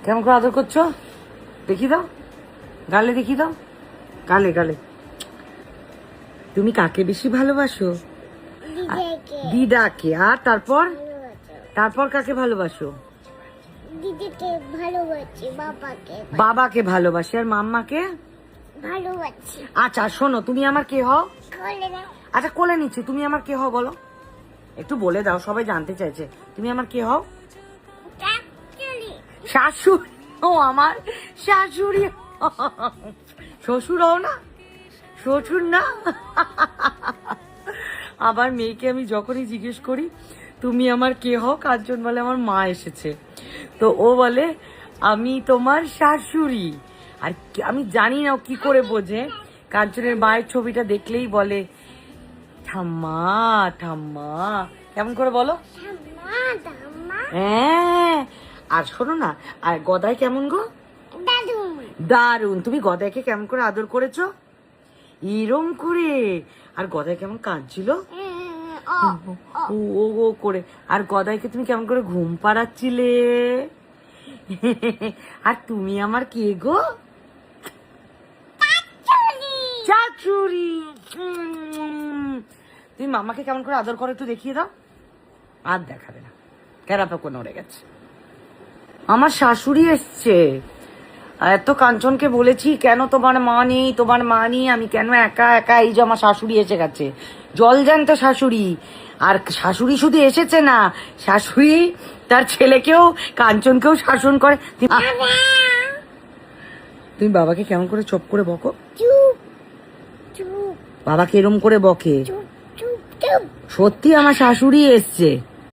কেমন করে আদর করছো দেখি দাও, গালে দেখি দাও, গালে গালে। তুমি কাকে বেশি ভালোবাসো? দিদাকে। আর তারপর তারপর কাকে ভালোবাসো? দিদিকে ভালোবাসি, বাবাকে বাবাকে ভালোবাসি। আর মাম্মাকে ভালোবাসি। আচ্ছা শোনো, তুমি আমার কে হও? কোলে না, আচ্ছা কোলে নিচ্ছি, তুমি আমার কে হও বলো, একটু বলে দাও, সবাই জানতে চাইছে। তুমি আমার কে হও? শাশুড়ি। শাশুড়ি? ও আমার শাশুড়ি। শ্বশুর হও না? শ্বশুর না? আবার মেয়েকে আমি যখনই জিজ্ঞেস করি তুমি আমার কে হও, কাঞ্চন বলে আমার মা এসেছে, তো ও বলে আমি তোমার শাশুড়ি। আর আমি জানি না ও কি করে বোঝে, কাঞ্চনের মায়ের ছবিটা দেখলেই বলে ঠাম্মা ঠাম্মা। কেমন করে বলো? ঠাম্মা, ঠাম্মা, হ্যাঁ। আর শোনো না, আর গদাই কেমন গো? দাদুম। দারুন। তুমি গদাইকে কেমন করে আদর করেছো? এরম করে। আর গদাই কেমন কাঁদছিল ও ও ও করে। আর গদাইকে তুমি কেমন করে ঘুম পাড়াচ্ছিলে। আর তুমি আমার কে গো? শাশুড়ি। তুমি মামাকে কেমন করে আদর করে একটু দেখিয়ে দাও। আর দেখাবে না, ক্যারাপা নড়ে গেছে। আমার শাশুড়ি এসছে। এত কাঞ্চনকে বলেছি কেন তোমার মা নেই, তোমার মা নেই, আমি কেন একা একা, এই যে আমার শাশুড়ি এসে গেছে, জল জ্যান্ত শাশুড়ি। আর শাশুড়ি শুধু এসেছে না, শাশুড়ি তার ছেলেকেও কাঞ্চনকেও শাসন করে। তুমি বাবাকে কেমন করে চুপ করে বকো? চুপ চুপ বাবাকে এরম করে বকে? চুপ চুপ চুপ। সত্যি আমার শাশুড়ি এসছে।